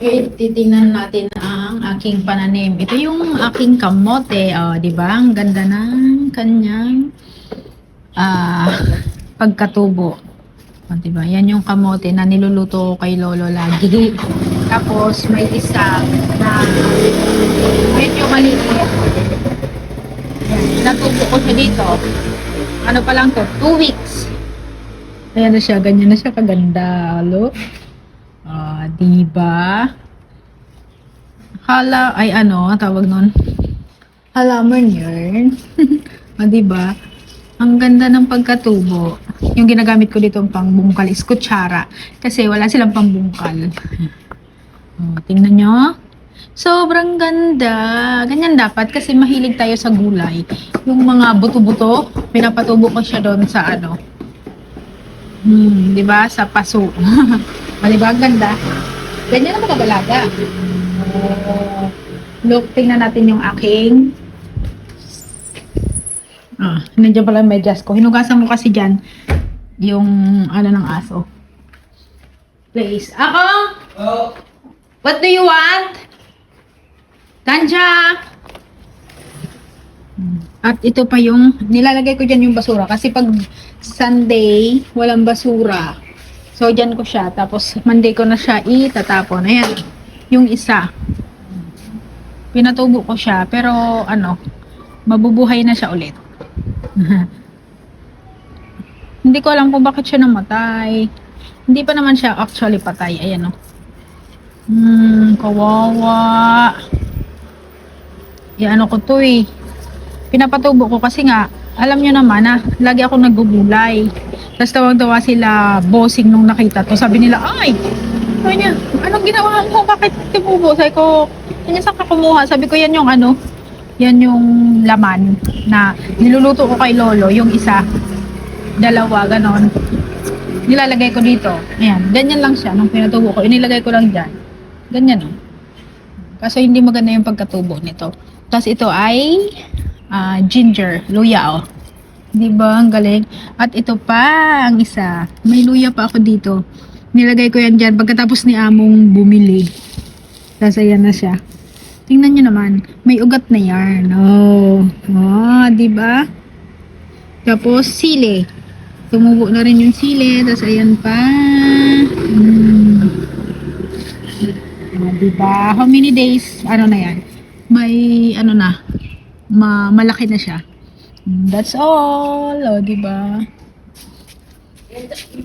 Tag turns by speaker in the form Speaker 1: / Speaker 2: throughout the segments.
Speaker 1: Titingnan natin ang aking pananim. Ito yung aking kamote. Oh, di ba? Ang ganda ng kanyang pagkatubo. Oh, di ba? Yan yung kamote na niluluto ko kay Lolo lagi. Tapos may isa na medyo maliit. Yan, natubo ko siya dito. Ano pa lang to? 2 weeks. Ayan na siya. Ganyan na siya kaganda. Look. Diba? Tawag nun? Halaman yun. Diba? Ang ganda ng pagkatubo. Yung ginagamit ko dito pang bungkal is kutsara. Kasi wala silang pambungkal. Tingnan nyo. Sobrang ganda. Ganyan dapat kasi mahilig tayo sa gulay. Yung mga buto-buto, pinapatubo ko siya doon sa diba? Sa paso. Diba? Ang ganda. Ganyan naman kabalaga. Look, tingnan natin yung aking nandiyan pala may medyas ko. Hinugasan ko kasi dyan yung ng aso. Please.
Speaker 2: Oh,
Speaker 1: What do you want? Tanja! At ito pa yung nilalagay ko dyan yung basura kasi pag Sunday walang basura. So, dyan ko siya. Tapos, Monday ko na siya itatapon. Ayan. Yung isa. Pinatubo ko siya. Pero, mabubuhay na siya ulit. Hindi ko alam kung bakit siya namatay. Hindi pa naman siya actually patay. Ayan, kawawa. Ko to eh. Pinapatubo ko kasi nga, alam nyo naman lagi ako naggugulay. Tapos tawag-tawa sila bossing nung nakita to. Sabi nila, sabi niya, anong ginawa mo? Bakit tumubo? Sabi ko, saan ka kumuha? Sabi ko, yan yung yan yung laman na niluluto ko kay Lolo. Yung isa, dalawa, ganon. Nilalagay ko dito. Ayan, ganyan lang siya nung pinatubo ko. Inilagay ko lang dyan. Ganyan Kaso hindi maganda yung pagkatubo nito. Tapos ito ay ginger, luya Diba? Ang galing. At ito pa, ang isa. May luya pa ako dito. Nilagay ko yan dyan pagkatapos ni Among bumili. Tapos ayan na siya. Tingnan nyo naman. May ugat na yan. Diba? Tapos sili. Tumubo na rin yung sili. Tapos ayan pa. Diba? How many days? Na yan? May malaki na siya. That's all. Diba?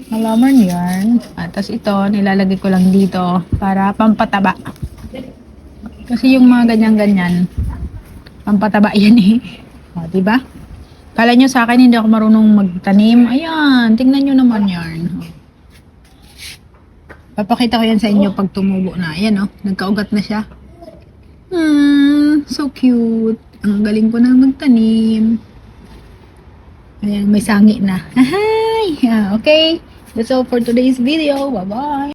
Speaker 1: Halaman yan. Tapos ito, nilalagay ko lang dito para pampataba. Kasi yung mga ganyan-ganyan, pampataba yan diba? Kala nyo sa akin, hindi ako marunong magtanim. Ayan, tingnan nyo naman yan. Papakita ko yan sa inyo pag tumubo na. Ayan nagkaugat na siya. So cute. Ang galing ko na magtanim. Ayan, may sangi na. Okay. That's all for today's video. Bye-bye.